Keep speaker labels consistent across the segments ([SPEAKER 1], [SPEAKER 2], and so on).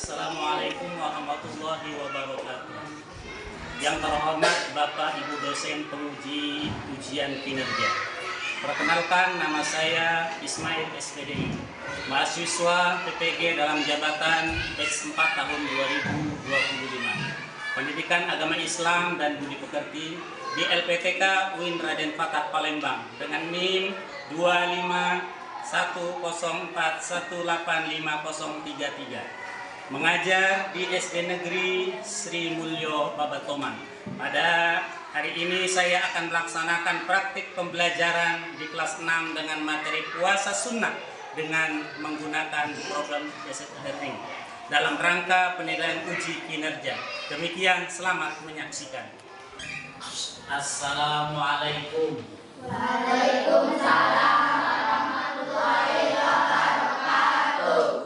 [SPEAKER 1] Assalamualaikum warahmatullahi wabarakatuh. Yang terhormat Bapak Ibu dosen penguji ujian kinerja. Perkenalkan, nama saya Ismail SPDI, mahasiswa PPG dalam jabatan batch 4 tahun 2025. Pendidikan Agama Islam dan Budi Pekerti di LPTK UIN Raden Fatah Palembang dengan NIM 25104185033. Mengajar di SD Negeri Sri Mulyo Babatoman. Pada hari ini saya akan melaksanakan praktik pembelajaran di kelas 6 dengan materi puasa sunnah dengan menggunakan problem based learning dalam rangka penilaian uji kinerja. Demikian, selamat menyaksikan. Assalamualaikum.
[SPEAKER 2] Waalaikumsalam warahmatullahi wabarakatuh.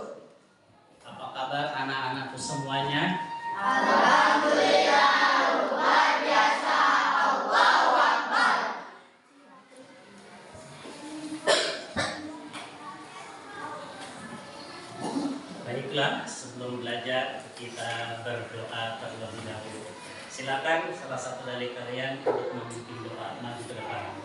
[SPEAKER 1] Apa kabar anak-anakku semuanya?
[SPEAKER 2] Alhamdulillah, luar biasa. Allahu Akbar.
[SPEAKER 1] Baiklah, sebelum belajar kita berdoa terlebih dahulu. Silakan salah satu dari kalian untuk memimpin doa maju ke depan.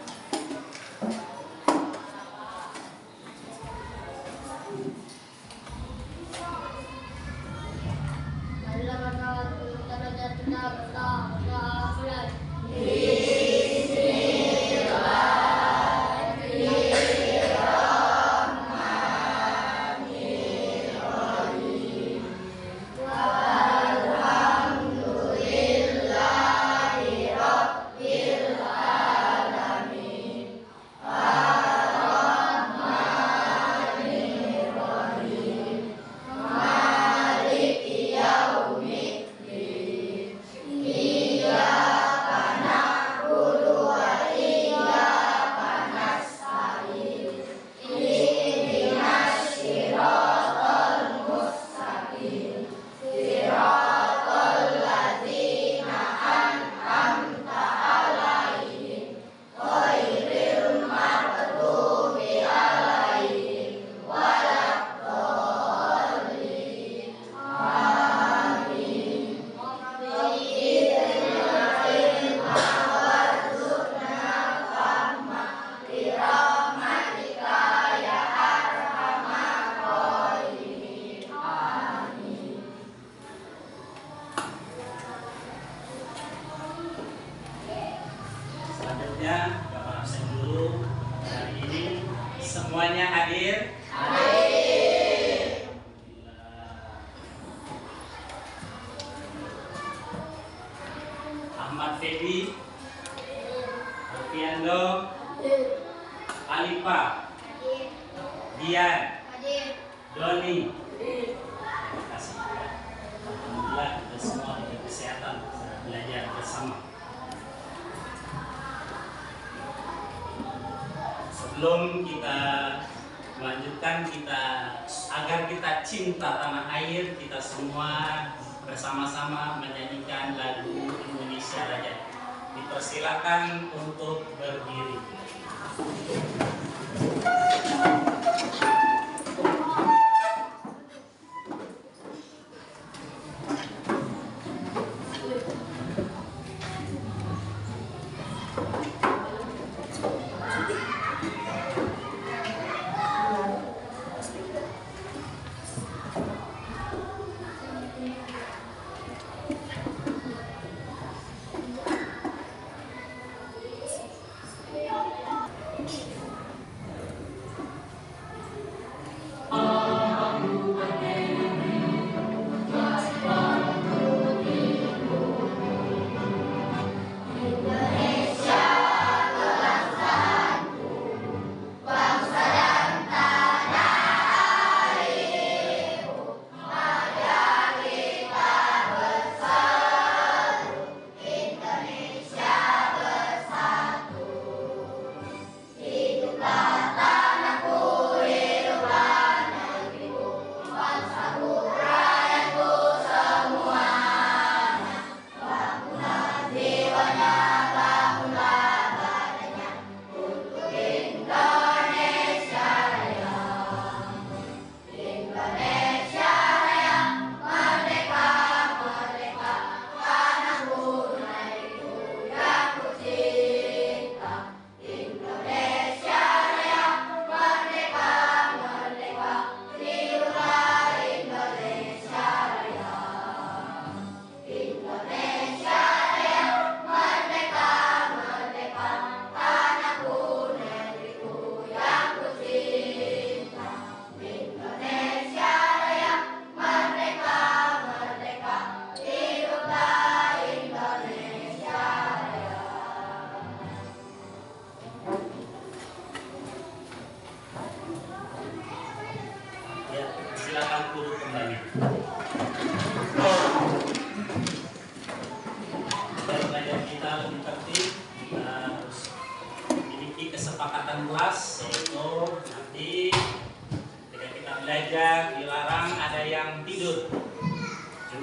[SPEAKER 1] Selanjutnya, Bapak absen dulu. Hari ini semuanya hadir?
[SPEAKER 2] Hadir.
[SPEAKER 1] Ahmad Febi, Alfiando, Alifa, Dian, Doni. Terima kasih. Alhamdulillah kita semua diberi kesehatan saat belajar bersama. Sebelum kita melanjutkan, agar kita cinta tanah air, kita semua bersama-sama menyanyikan lagu Indonesia Raya. Dipersilakan untuk berdiri.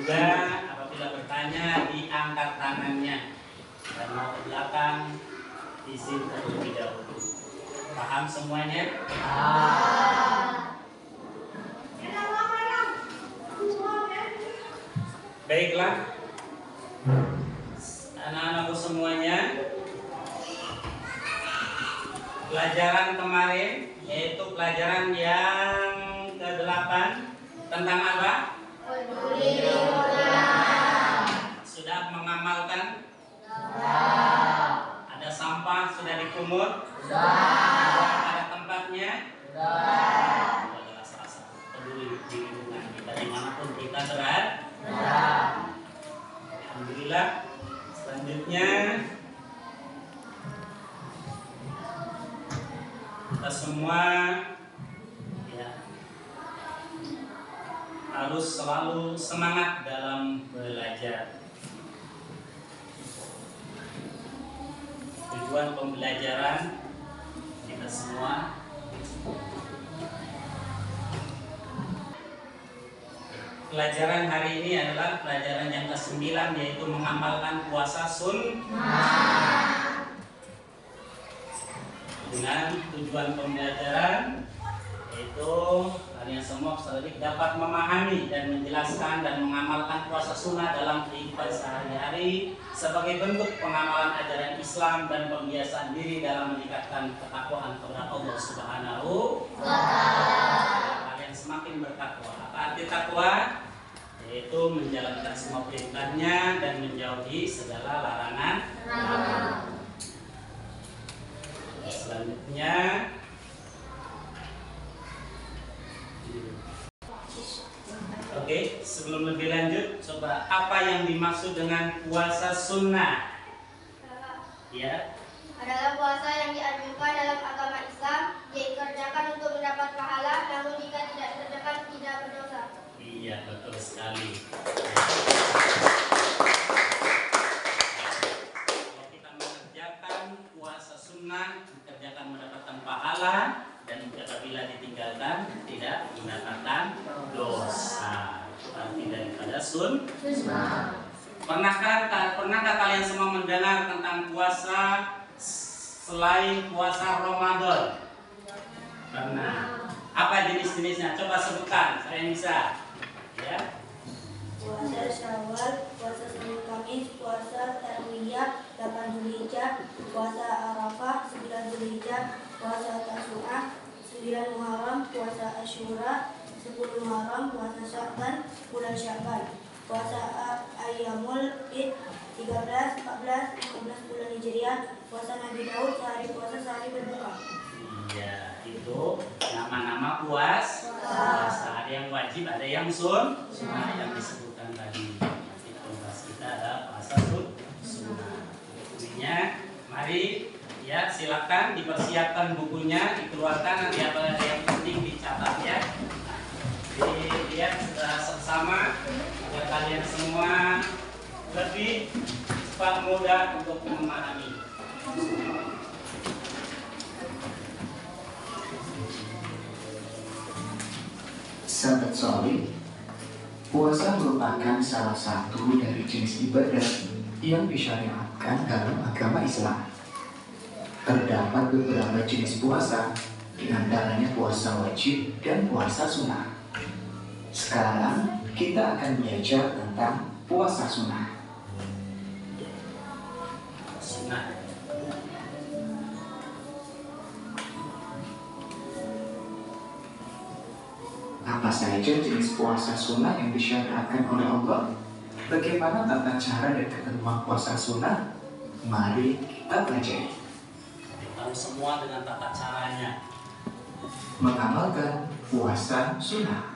[SPEAKER 1] juga apabila bertanya diangkat tangannya dan mau ke belakang izin terlebih dahulu. Paham semuanya? Baiklah, anak-anakku semuanya, pelajaran kemarin yaitu pelajaran yang ke-8 tentang apa?
[SPEAKER 2] Peduli lingkungan.
[SPEAKER 1] Sudah mengamalkan? Ada sampah sudah dipungut? Ada tempatnya? Itu adalah salah satu peduli di lingkungan kita dimanapun kita berada. Alhamdulillah. Selanjutnya kita semua ya, harus selalu semangat dalam belajar. Tujuan pembelajaran kita semua pelajaran hari ini adalah pelajaran yang ke-9 yaitu mengamalkan puasa sunnah. Dengan tujuan pembelajaran yaitu kalian semua dapat memahami dan menjelaskan dan mengamalkan puasa sunnah dalam kehidupan sehari-hari sebagai bentuk pengamalan ajaran Islam dan pembiasaan diri dalam meningkatkan ketakwaan kepada Allah Subhanahu wa Ta'ala. Kalian semakin bertakwa. Apa arti takwa? Yaitu menjalankan semua perintahnya dan menjauhi segala larangan. Selanjutnya oke, sebelum lebih lanjut, coba apa yang dimaksud dengan puasa sunnah? Ya,
[SPEAKER 3] adalah puasa yang dianjurkan dalam agama Islam, dikerjakan untuk mendapat pahala, namun jika tidak dikerjakan tidak berdosa.
[SPEAKER 1] Iya, betul sekali. Kalau kita mengerjakan puasa sunnah, dikerjakan mendapatkan pahala, dan apabila ditinggalkan tidak mendapatkan dosa. Itu arti daripada sunnah. Pernahkah kalian semua mendengar tentang puasa selain puasa Ramadan? Pernah. Apa jenis-jenisnya? Coba sebutkan. Saya bisa. Ya.
[SPEAKER 3] Puasa Syawal, puasa Senin Kamis, puasa Tarwiyah 8 Zulhijjah, puasa Arafah 9 Zulhijjah, puasa Tasu'ah 9 Muharram, puasa Asyura 10 Muharram, puasa Sya'ban bulan Sya'ban, puasa Ayyamul Id 13, 14, 15 bulan Hijriah, puasa Nabi Daud sehari puasa sehari berbuka.
[SPEAKER 1] Iya, itu nama-nama puasa. Ada yang wajib, ada yang sunnah yang disebutkan tadi. Itu bahas kita ada puasa sunnah. Bukunya, mari ya silakan dipersiapkan bukunya, dikeluarkan nanti apa yang penting dicatat ya. Dilihat sama agar kalian semua lebih cepat mudah untuk memahami.
[SPEAKER 4] Sahabat soleh, puasa merupakan salah satu dari jenis ibadah yang disyariatkan dalam agama Islam. Terdapat beberapa jenis puasa, di antaranya puasa wajib dan puasa sunnah. Sekarang kita akan belajar tentang puasa sunnah. Apa saja jenis puasa sunnah yang disyariatkan oleh Allah? Bagaimana tata cara dan ketentuan puasa sunnah? Mari kita pelajari.
[SPEAKER 1] Tahu semua dengan tata caranya.
[SPEAKER 4] Mengamalkan puasa sunnah.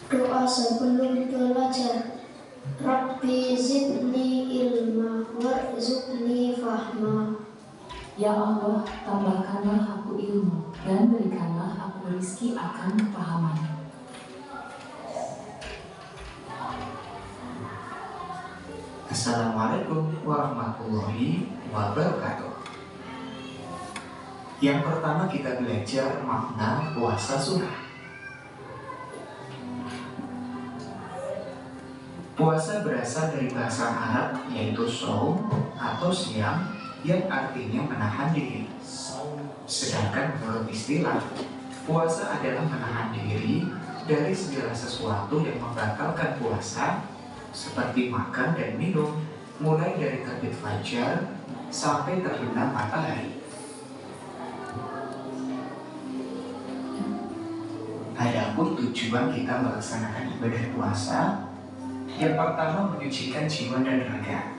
[SPEAKER 5] Doa sebelum belajar. Rabbi zidni ilma warzuqni fahma.
[SPEAKER 6] Ya Allah, tambahkanlah aku ilmu dan berikanlah aku rezeki akan kepahaman.
[SPEAKER 4] Assalamualaikum warahmatullahi wabarakatuh. Yang pertama kita belajar makna puasa sunnah. Puasa berasal dari bahasa Arab yaitu shaum atau siam yang artinya menahan diri. Sedangkan menurut istilah, puasa adalah menahan diri dari segala sesuatu yang membatalkan puasa, seperti makan dan minum, mulai dari terbit fajar sampai terbenam matahari. Adapun tujuan kita melaksanakan ibadah puasa, yang pertama menyucikan jiwa dan raga,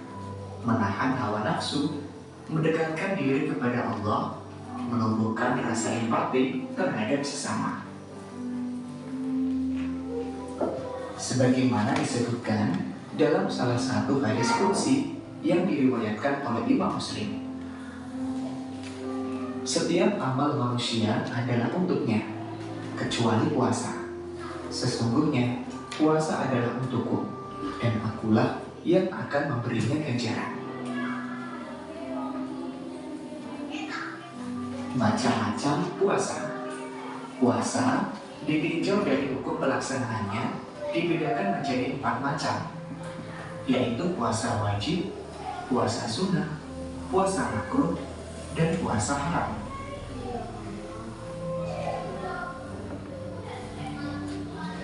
[SPEAKER 4] menahan hawa nafsu, mendekatkan diri kepada Allah, menumbuhkan rasa empati terhadap sesama. Sebagaimana disebutkan dalam salah satu hadis qudsi yang diriwayatkan oleh Imam Muslim, setiap amal manusia adalah untuknya, kecuali puasa. Sesungguhnya puasa adalah untukku, dan akulah yang akan memberinya ganjaran. Macam-macam puasa. Puasa ditinjau dari hukum pelaksanaannya dibedakan menjadi 4 macam, yaitu puasa wajib, puasa sunnah, puasa makruh, dan puasa haram.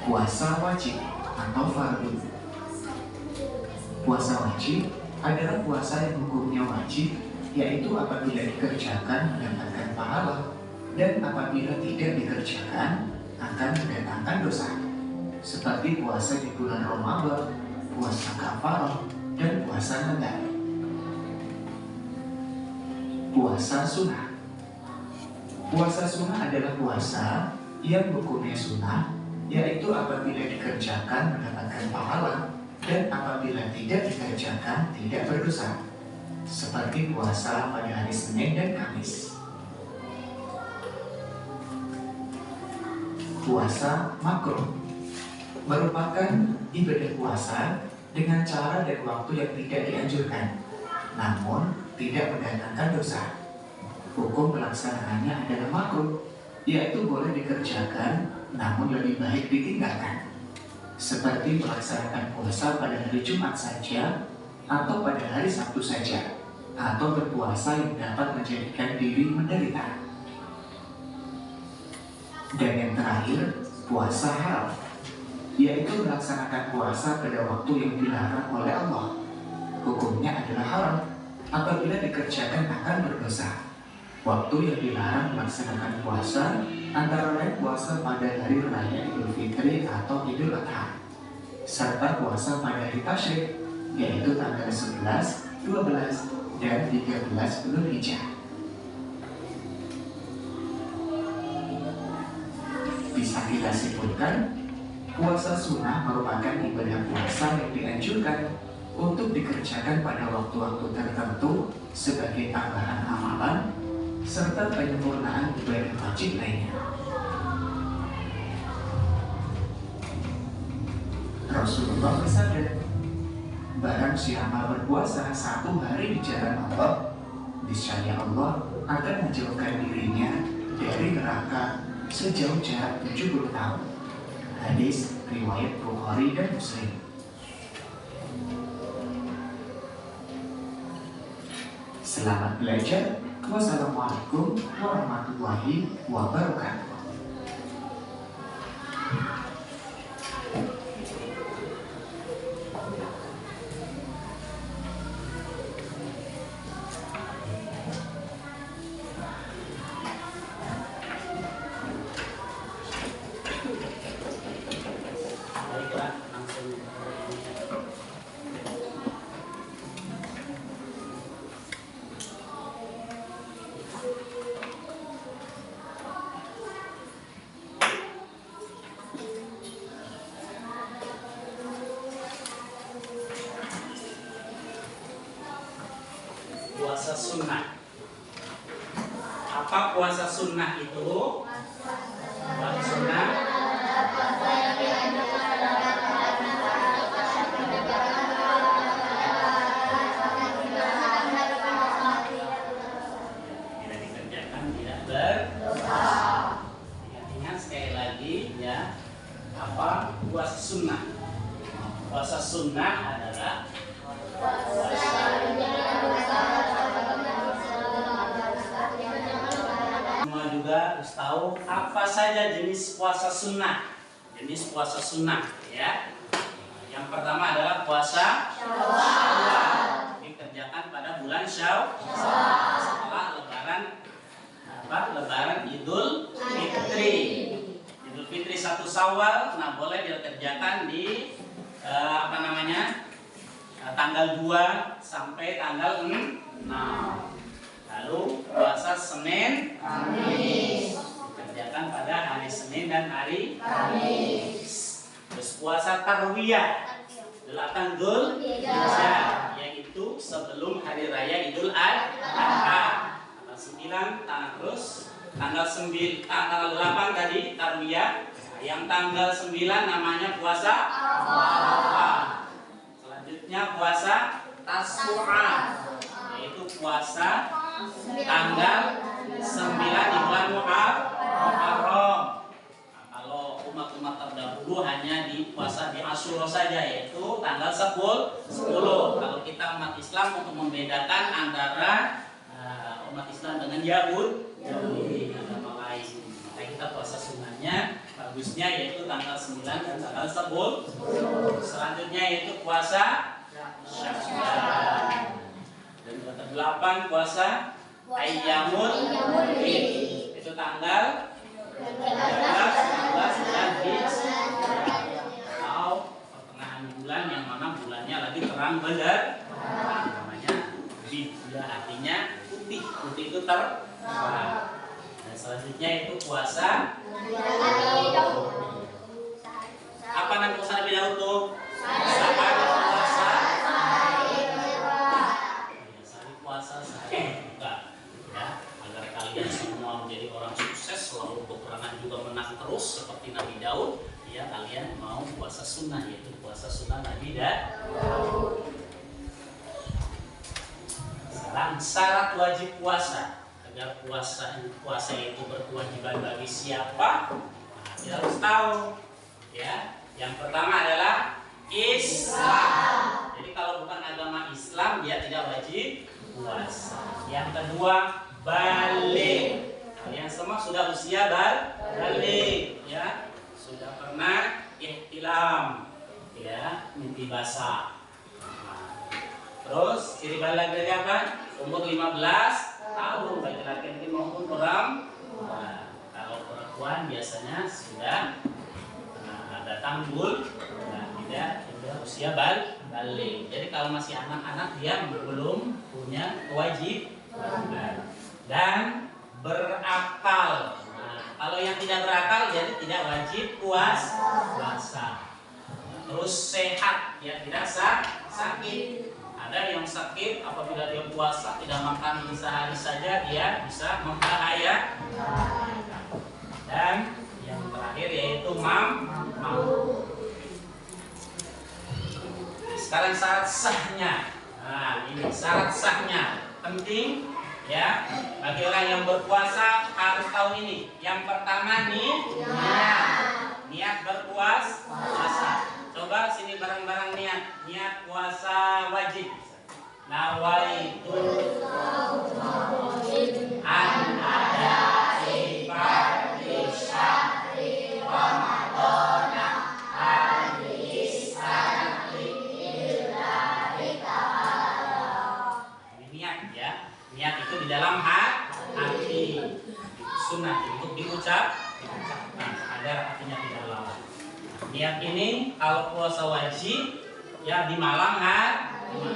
[SPEAKER 4] Puasa wajib atau fardu. Puasa wajib adalah puasa yang hukumnya wajib, yaitu apabila dikerjakan mendapatkan pahala, dan apabila tidak dikerjakan akan mendatangkan dosa, seperti puasa di bulan Ramadan, puasa kafarah, dan puasa nadar. Puasa sunnah. Puasa sunnah adalah puasa yang hukumnya sunnah, yaitu apabila dikerjakan mendapatkan pahala, dan apabila tidak dikerjakan tidak berdosa, seperti puasa pada hari Senin dan Kamis. Puasa makruh merupakan ibadah puasa dengan cara dan waktu yang tidak dianjurkan, namun tidak mendatangkan dosa. Hukum pelaksanaannya adalah makruh, yaitu boleh dikerjakan namun lebih baik ditinggalkan, seperti melaksanakan puasa pada hari Jumat saja, atau pada hari Sabtu saja, atau berpuasa yang dapat menjadikan diri menderita. Dan yang terakhir, puasa haram, yaitu melaksanakan puasa pada waktu yang dilarang oleh Allah. Hukumnya adalah haram, apabila dikerjakan akan berdosa. Waktu yang dilarang melaksanakan puasa antara lain puasa pada hari raya Idul Fitri atau Idul Adha, serta puasa pada hari Tasyrik, yaitu tanggal 11, 12, dan 13 Dzulhijjah. Bisa kita simpulkan, puasa sunnah merupakan ibadah puasa yang dianjurkan untuk dikerjakan pada waktu-waktu tertentu sebagai tambahan amalan serta penyempurnaan ibadah wajib lainnya. Rasulullah bersabda, barang siapa berpuasa 1 hari di jalan Allah, niscaya Allah akan menjauhkan dirinya dari neraka sejauh jarak 70 tahun. Hadis riwayat Bukhari dan Muslim. Selamat belajar. Wassalamualaikum warahmatullahi wabarakatuh.
[SPEAKER 1] Baiklah, langsung. Puasa sunnah. Apa puasa sunnah itu? Puasa sunnah tidak dikerjakan tidak berdosa. Ingat sekali lagi ya, apa puasa sunnah? Puasa sunnah adalah semua juga harus tahu apa saja jenis puasa sunnah. Jenis puasa sunnah, ya. Yang pertama adalah puasa Syawal. Dikerjakan pada bulan Syawal setelah Lebaran Idul Fitri. Idul Fitri 1 Syawal, nah boleh dikerjakan di tanggal 2 sampai tanggal 6. Lalu puasa Senin Kamis dikerjakan pada hari Senin dan hari Kamis. Terus puasa Tarwiyah 8 Dzulhijjah, yaitu sebelum hari raya Idul Adha. Tanggal 9, terus tanggal 8 tadi Tarwiyah. Yang tanggal 9 namanya puasa Arafah. Selanjutnya puasa Tasu'a, yaitu puasa tanggal 9 di bulan Muharram. Kalau umat-umat terdahulu hanya di puasa di Asyura saja, yaitu tanggal 10. Kalau kita umat Islam untuk membedakan antara umat Islam dengan Yahudi agama lain, maka kita puasa sunnahnya bagusnya yaitu tanggal 9 dan tanggal 10. Selanjutnya yaitu puasa Syawal. Dan yang ke-8 puasa Ayyamul Bid, itu tanggal 13 dan atau pertengahan bulan, yang mana bulannya lagi terang benar, namanya bid, artinya putih itu terang. Dan selanjutnya itu puasa apa nama puasa Nabi Daud tuh? Puasa sehari buka, ya, agar kalian semua menjadi orang sukses, selalu peperangan juga menang terus seperti Nabi Daud. Ya, kalian mau puasa sunnah, yaitu puasa sunnah Nabi Daud. Sekarang syarat wajib puasa. Agar puasa itu berkewajiban bagi siapa? Nah, kita harus tahu, ya. Yang pertama adalah Islam. Jadi kalau bukan agama Islam dia tidak wajib puasa. Yang kedua balik. Kalian semua sudah usia balik, ya. Sudah pernah ihtilam, ya, mimpi basah. Nah, terus ciri balik dari apa? Umur 15 tahun bagi laki-laki maupun perempuan. Nah, kalau perempuan biasanya sudah datang tidak usia balik. Jadi kalau masih anak-anak dia belum punya kewajiban dan berakal. Nah, kalau yang tidak berakal jadi tidak wajib puasa. Terus sehat, ya, tidak sakit. Ada yang sakit apabila dia puasa tidak makan sehari saja dia bisa membahayakan. Dan yang terakhir yaitu mampu. Sekarang syarat sahnya. Nah, ini syarat sahnya penting, ya. Bagi orang yang berpuasa harus tahu ini. Yang pertama nih, niat berpuasa. Coba sini bareng-bareng niat puasa wajib. Nawaitu an ada'i fardhi syahri Ramadana hadis sanati lillahi ta'ala. Ini niat, ya. Niat itu di dalam hati. Sunnah untuk diucapkan agar hatinya tidak lalai. Niat ini kalau puasa wajib ya di malam hari,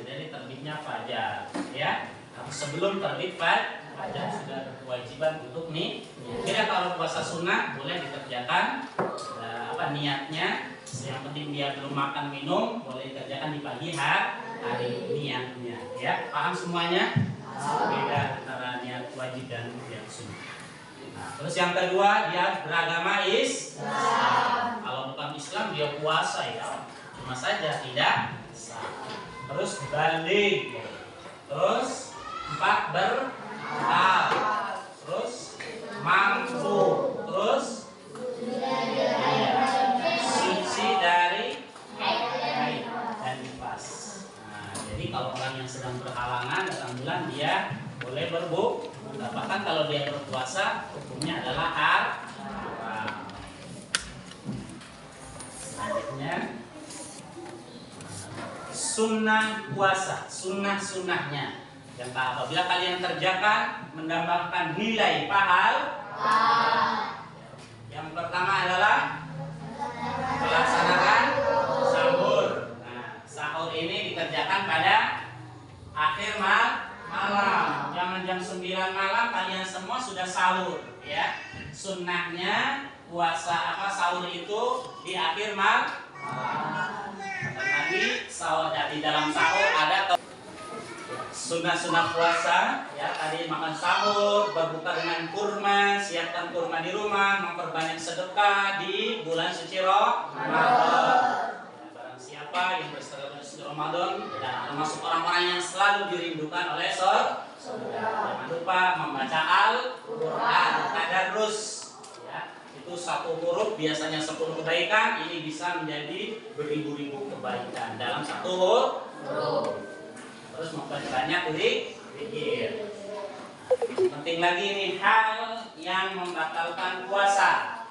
[SPEAKER 1] dari terbitnya fajar, ya. Sebelum terbit fajar sudah berkewajiban untuk nih. Jadi kalau puasa sunnah boleh dikerjakan niatnya. Yang penting dia belum makan minum boleh dikerjakan di pagi hari niatnya, ya. Paham semuanya? Beda antara niat wajib dan niat sunnah. Nah, terus yang kedua dia beragama Islam. Kalau bukan Islam dia puasa, ya, cuma saja tidak sah. Terus balik. Terus 4 berakal. Terus mampu. Terus suci dari boleh berbuka. Bahkan kalau dia berpuasa, hukumnya adalah haram. Selanjutnya, sunnah puasa, sunnah-sunnahnya. Yang apabila kalian kerjakan mendapatkan nilai pahala. Yang pertama adalah melaksanakan sahur. Nah, sahur ini dikerjakan pada akhir malam. Jangan jam 9 malam kalian semua sudah sahur, ya. Sunnahnya puasa sahur itu di akhir malam. Tadi sahur di dalam sahur ada sunnah-sunnah puasa, ya, tadi makan sahur, berbuka dengan kurma, siapkan kurma di rumah, memperbanyak sedekah di bulan suci Ramadan. Ya, barang siapa yang bersedekah di suci Ramadan dan termasuk orang-orang yang selalu dirindukan oleh surga. Jangan lupa membaca Al-Quran, tadarus, ya, itu satu huruf biasanya 10 kebaikan, ini bisa menjadi beribu-ribu kebaikan dalam satu huruf. Terus memperbanyak zikir. Penting lagi nih hal yang membatalkan puasa.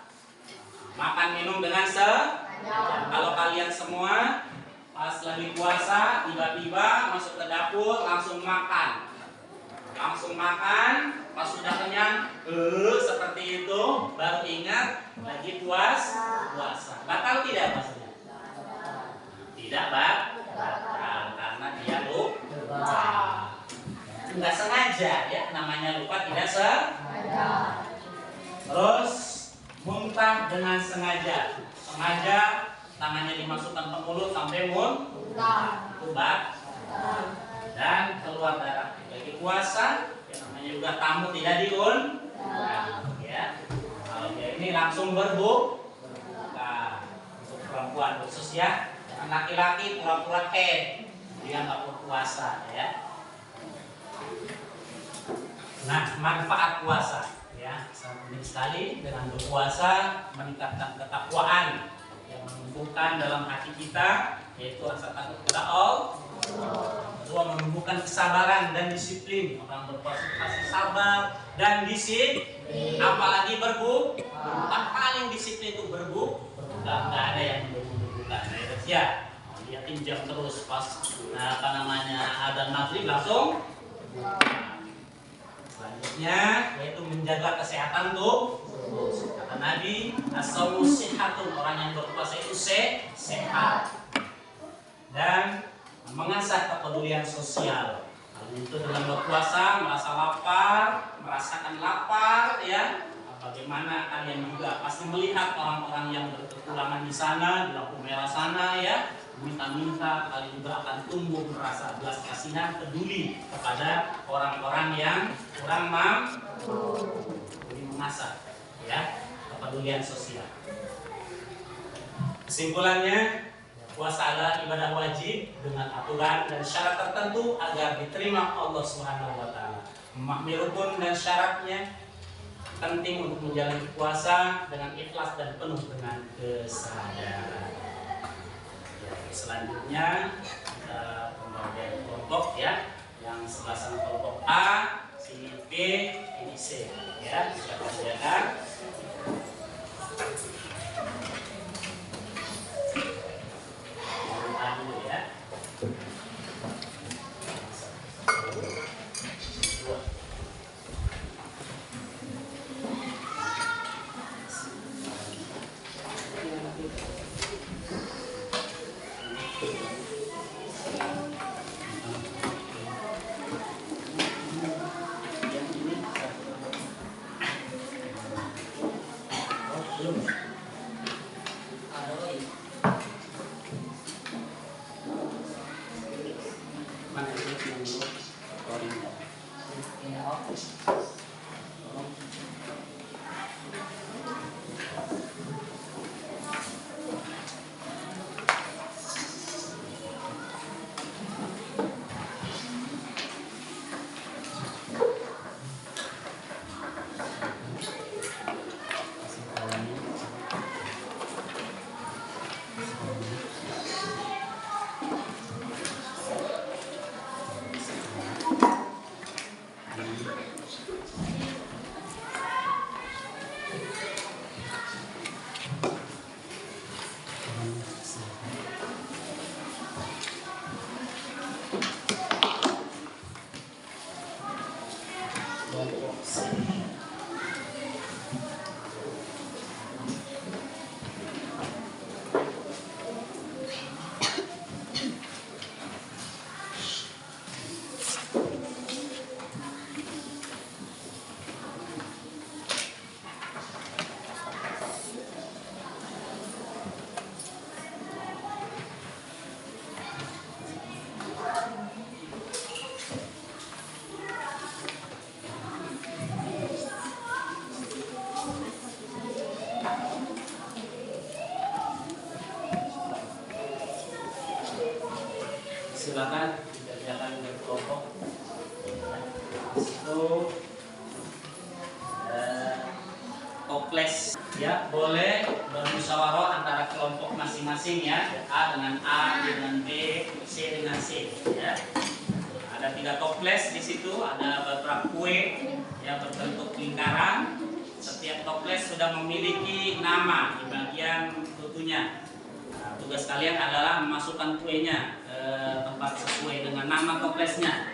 [SPEAKER 1] Makan minum dengan sengaja. Kalau kalian semua pas lagi puasa tiba-tiba masuk ke dapur langsung makan. Pas sudah kenyang, seperti itu baru ingat lagi puasa. Batal tidak puasanya? Tidak batal karena dia lupa. Nggak sengaja, ya, namanya lupa tidak sengaja. Terus muntah dengan sengaja. Tangannya dimasukkan ke mulut sampai muntah, dan keluar darah. Lagi puasa, ya, namanya juga tamu tidak diundang, ya. Kalau dia ini langsung berbuka. Untuk perempuan khusus, ya. Laki-laki pura-pura dia nggak berpuasa, ya. Nah, manfaat puasa, ya, sangat penting sekali. Dengan berpuasa meningkatkan ketakwaan yang menumbuhkan dalam hati kita, yaitu rasa takut kepada Allah. Kedua, menumbuhkan kesabaran dan disiplin. Orang berpuasa pasti sabar dan disiplin. Apalagi berbuka, paling disiplin itu berbuka. Nggak ada yang berbuka. Ya, dia pinjam terus pas adzan maghrib langsung. Selanjutnya yaitu menjaga kesehatan tubuh. Kata Nabi, as-shaumu shihhatun, orang yang berpuasa itu sehat. Dan mengasah kepedulian sosial. Itu dengan berpuasa merasakan lapar, ya. Bagaimana kalian juga pasti melihat orang-orang yang berkekurangan di sana, di lampu merah sana, ya. Minta-minta, kalian juga akan tumbuh merasa belas kasihan, peduli kepada orang-orang yang kurang mampu. Ini mengasah, ya, kepedulian sosial. Kesimpulannya, puasa adalah ibadah wajib dengan aturan dan syarat tertentu agar diterima Allah Subhanahu wa taala. Memahami rukun dan syaratnya penting untuk menjalani puasa dengan ikhlas dan penuh dengan kesadaran. Selanjutnya pembagian kelompok, ya, yang sebelah sana kelompok A, sini B, ini C, ya, sudah disediakan. A dulu, ya. Silakan dikerjakan berkelompok. Itu toples ya, boleh bermusyawarah antara kelompok masing-masing ya. A dengan A, B dengan B, C dengan C ya. Ada 3 toples di situ, ada beberapa kue yang berbentuk lingkaran. Setiap toples sudah memiliki nama di bagian tutunya. Nah, tugas kalian adalah memasukkan kuenya ke tempat sesuai dengan nama toplesnya.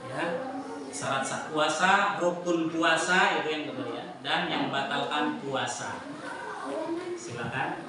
[SPEAKER 1] Ya. Syarat sah puasa, rukun puasa itu yang kedua ya, dan yang membatalkan puasa. Silakan.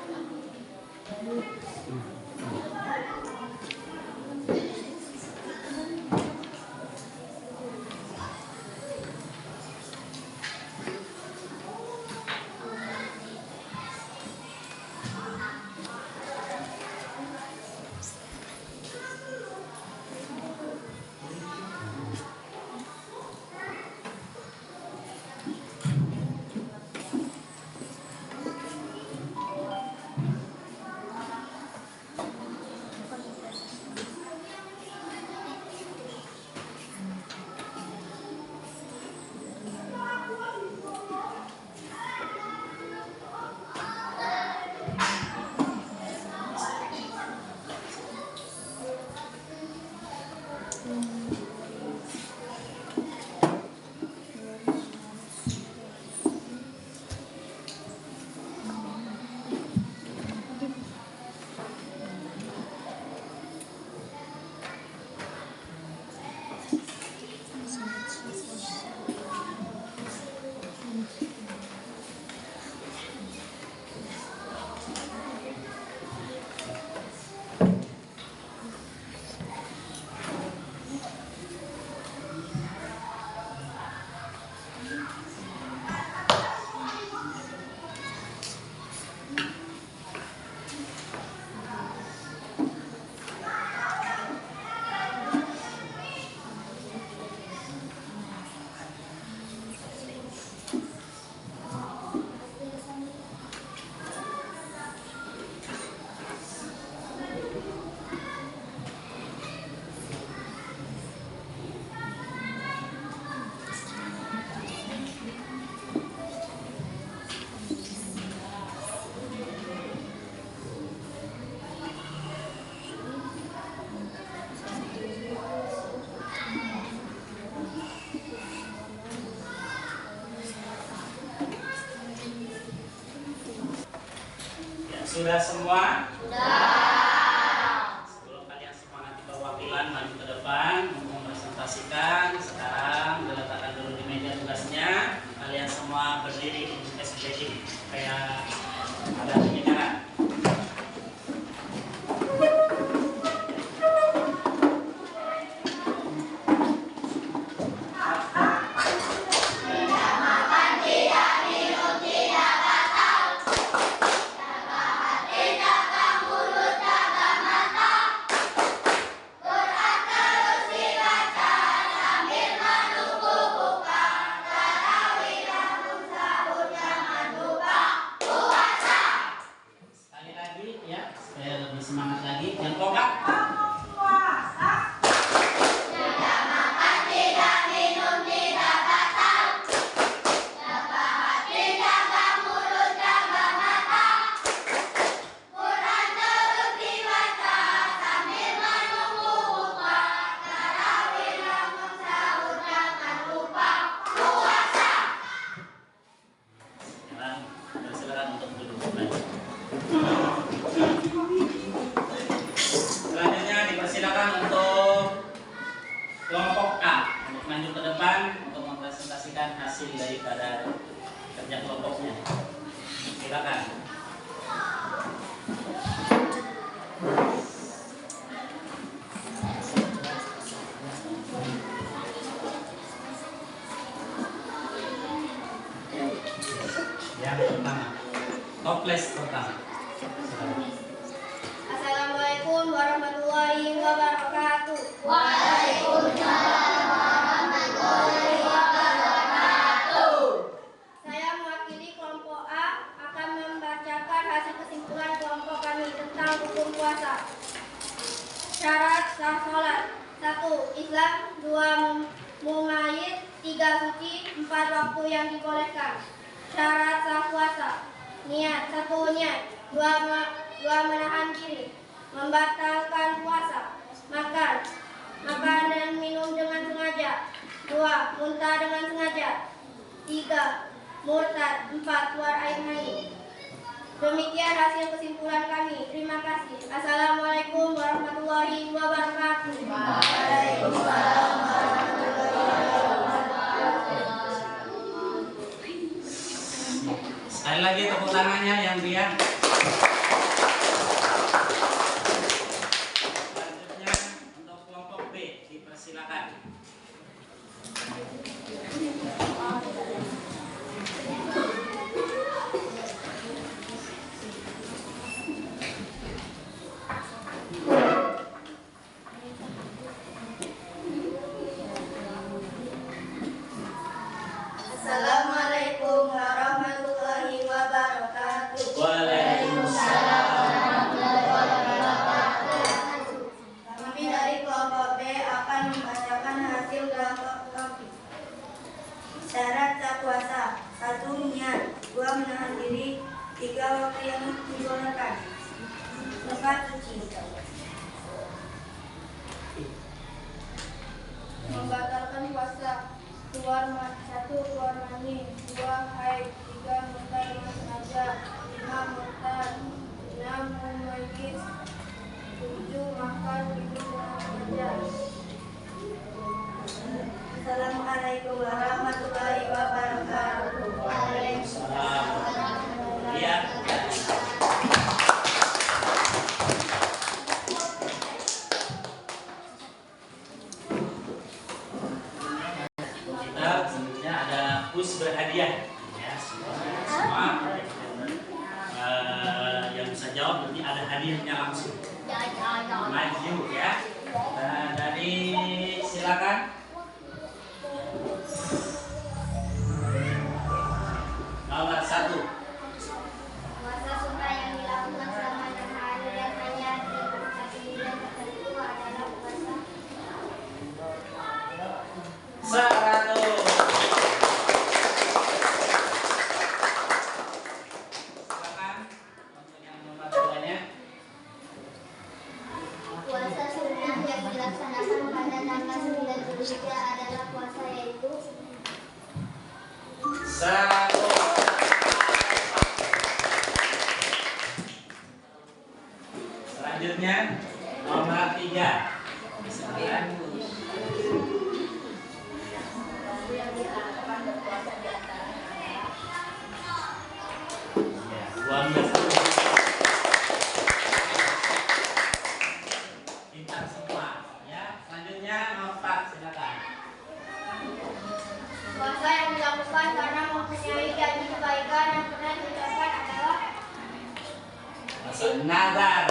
[SPEAKER 1] Sudah semua? Sudah. Sebelum kalian semua nanti perwakilan maju ke depan untuk mempresentasikan, sekarang diletakkan dulu di meja tugasnya. Kalian semua berdiri untuk SBG kayak ada penyegaran. Semangat lagi, yang kompak.
[SPEAKER 2] Tidak makan, tidak minum, tidak batal. Jaga hati, jaga mulut, jaga mata. Quran terus dibaca sambil menunggu buka. Tarawih bangun sahur, jangan lupa puasa.
[SPEAKER 1] Silakan untuk duduk kembali. Selanjutnya dipersilakan untuk kelompok A untuk maju ke depan untuk mempresentasikan hasil daripada kerja kelompoknya. Silakan. Yang pertama, toples pertama.
[SPEAKER 3] Assalamualaikum warahmatullahi wabarakatuh.
[SPEAKER 2] Waalaikumsalam warahmatullahi wabarakatuh.
[SPEAKER 3] Saya mewakili kelompok A akan membacakan hasil kesimpulan kelompok kami tentang hukum puasa. Syarat sah sholat: 1. Islam, 2. Mumayyiz, 3. Suci, 4. Waktu yang dibolehkan. Syarat sah puasa: niat: 1. Niat, 2. Menahan diri, membatalkan puasa. Makan dan minum dengan sengaja. 2. Muntah dengan sengaja. 3. Murtad. 4. Keluar air mani. Demikian hasil kesimpulan kami. Terima kasih. Assalamualaikum warahmatullahi wabarakatuh.
[SPEAKER 2] Waalaikumsalam warahmatullahi wabarakatuh.
[SPEAKER 1] Sekali lagi tepuk tangannya yang riang. Selanjutnya untuk kelompok B dipersilakan.
[SPEAKER 3] Assalamualaikum warahmatullahi wabarakatuh.
[SPEAKER 1] Waalaikumsalam warahmatullahi wabarakatuh.
[SPEAKER 3] Kami dari kelompok B akan membacakan hasil kelompok kami. Syarat sah puasa: 1. Niat, 2. Menahan diri, 3. Waktu yang dibolehkan, 4. Suci. Membatalkan puasa: 1. Keluar mani, 2. Haid, 3. Muntah dengan sengaja, 5. Murtad, 6. Mumayyiz, 7. Makan minum dengan sengaja. Assalamualaikum warahmatullahi wabarakatuh.
[SPEAKER 1] Waalaikumsalam. Iya. Kita selanjutnya ada kus berhadiah ya, semua yang bisa jawab nanti ada hadiahnya langsung. Maju ya. Dari silakan. Nomor 1.
[SPEAKER 3] Puasa sunnah yang dilakukan selama 6 hari dan hanya di bulan tertentu adalah puasa
[SPEAKER 1] 100. Silakan untuk yang nomor 2-nya.
[SPEAKER 3] Puasa sunnah yang dilaksanakan pada tanggal 9 Zulhijjah adalah puasa yaitu
[SPEAKER 1] 100. Selanjutnya nomor 3. Silakan. Ya, 12. Pintar semua ya. Selanjutnya nomor 4. Silakan.
[SPEAKER 3] puasa yang dilakukan karena mempunyai janji kebaikan yang pernah diucapkan adalah
[SPEAKER 1] Puasa nazar.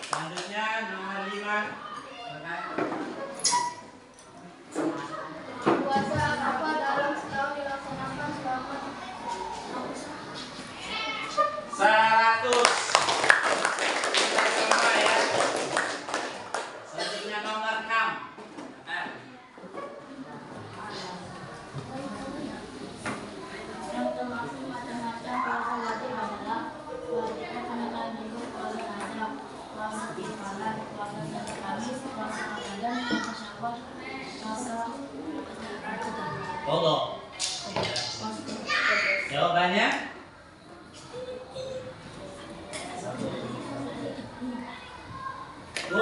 [SPEAKER 1] Selanjutnya nomor 5. Silakan.
[SPEAKER 3] puasa apa dalam setahun dilaksanakan selama
[SPEAKER 1] 100. Kita semua ya. Selanjutnya nomor 6.
[SPEAKER 2] Yang termasuk macam-macam puasa wajib adalah puasa tanggal minggu, puasa rajab, puasa kifarat, puasa Senin Kamis, puasa Ramadan, puasa Syawal, puasa
[SPEAKER 1] Bogo. Jawabannya? 1, 2.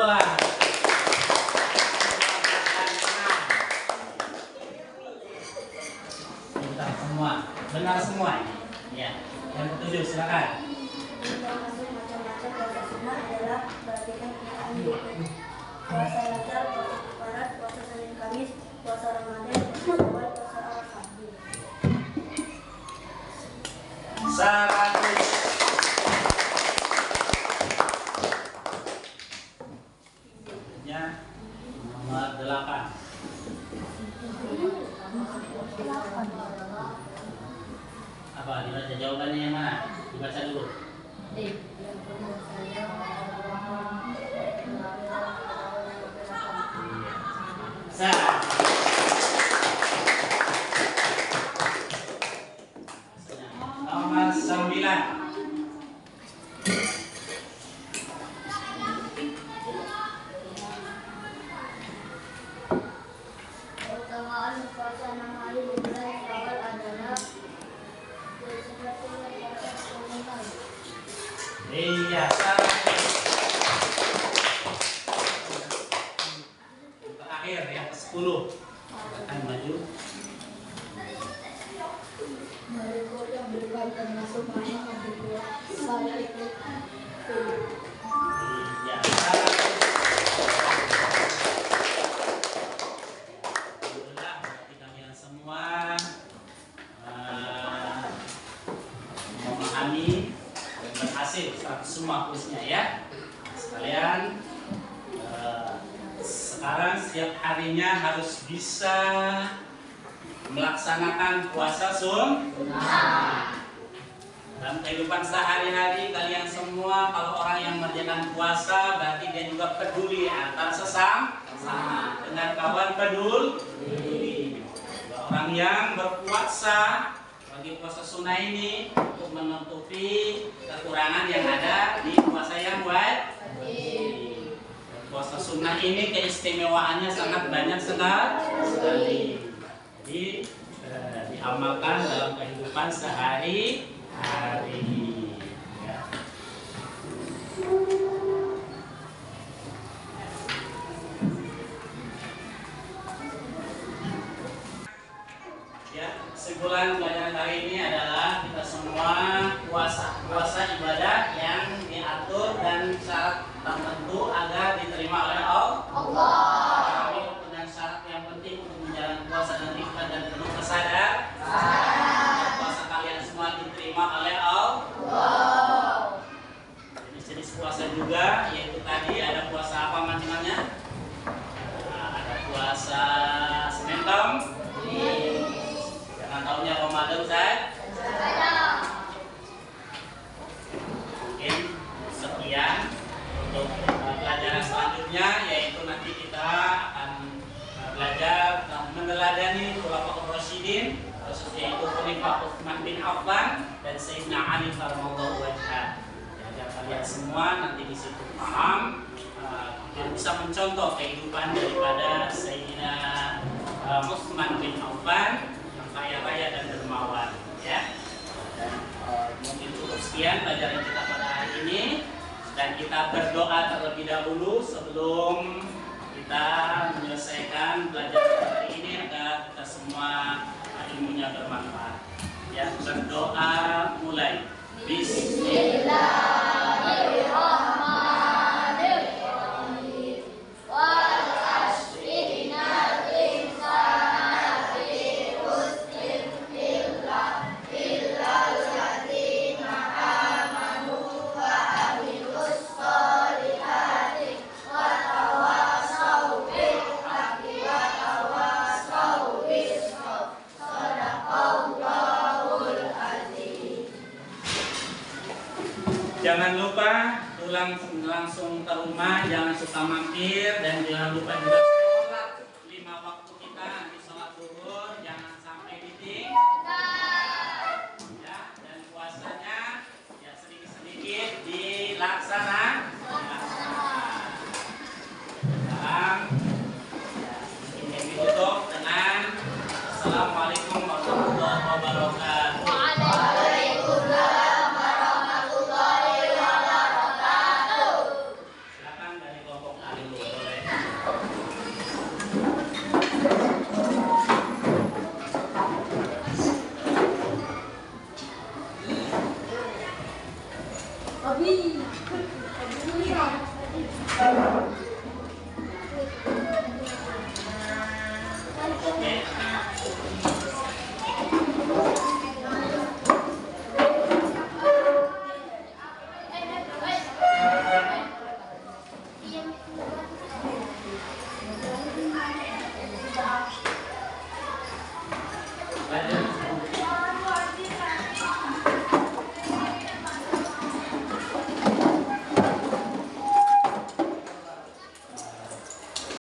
[SPEAKER 1] Pintar semua. Benar semua ini. Ya. Yang ketujuh silakan.
[SPEAKER 3] termasuk macam-macam puasa sunnah adalah perhatikan Quran berikut: puasa Rajab, puasa Kifarat, puasa Senin Kamis, puasa Ramadan, puasa Syawal, puasa Arafah.
[SPEAKER 1] 100. Ya. Nomor 8. Apa dibaca jawabannya yang mana? Dibaca dulu.
[SPEAKER 2] D. Yang penuh saya
[SPEAKER 1] 9.
[SPEAKER 2] Keutamaan puasa 6 hari di bulan Syawal adalah seperti puasa 10 hari.
[SPEAKER 1] Iya, salah. Terakhir yang ke-10. Akan maju.
[SPEAKER 2] Mereka yang beribadah termasuk banyak yang berbuat saya ikut.
[SPEAKER 1] Iya, salah. Alhamdulillah, berarti kalian semua memahami dan berhasil semua kuisnya ya. Sekalian sekarang setiap harinya harus bisa melaksanakan puasa sunnah. Dalam kehidupan sehari-hari kalian semua, kalau orang yang mengerjakan puasa berarti dia juga peduli antar sesama, dengan kawan peduli. Orang yang berpuasa bagi puasa sunnah ini untuk menutupi kekurangan yang ada di puasa yang wajib. Puasa sunnah ini keistimewaannya sangat banyak sekali. Jadi diamalkan dalam kehidupan sehari-hari. Ya, kesimpulan pelajaran kali ini adalah kita semua puasa ibadah yang diatur dan syarat tertentu agar diterima oleh Allah. Dan syarat yang penting untuk menjalani puasa dan ibadah dan penuh kesadaran. Puasa kalian semua diterima oleh Allah. Jenis puasa juga, yaitu tadi ada puasa apa macamnya? Ada puasa Senin. Jangan tahunya Ramadan saja. Mungkin sekian untuk pelajaran selanjutnya, yaitu nanti kita akan belajar meneladani Khulafaur Rasyidin, yaitu Khalifah Utsman bin Affan dan Sayyidina Ali karramallahu wajhah. Agar kalian semua nanti di situ paham dan bisa mencontoh kehidupan daripada Sayyidina Utsman bin Affan yang kaya raya dan dermawan, ya. Dan mungkin cukup sekian pelajaran kita pada hari ini, dan kita berdoa terlebih dahulu sebelum kita menyelesaikan pelajaran hari ini agar kita semua ilmunya bermanfaat. Ya, berdoa mulai. Bismillahirrahmanirrahim. Wal asri innal insana lafi khusr illa alladzina amanu wa amilus sholihati wa tawasaw bil haqqi wa tawasaw bis sabr. Shadaqallahul azim. Jangan lupa pulang langsung ke rumah, jangan suka mampir, dan jangan lupa juga sholat 5 waktu kita, nanti sholat zuhur jangan sampai ditinggal. Ya, dan puasanya ya sedikit-sedikit dilaksanakan. Sekarang ini ditutup dengan Assalamualaikum warahmatullahi wabarakatuh. Waalaikumsalam warahmatullahi wabarakatuh. Silakan dari kelompok tani boleh.
[SPEAKER 2] Abi.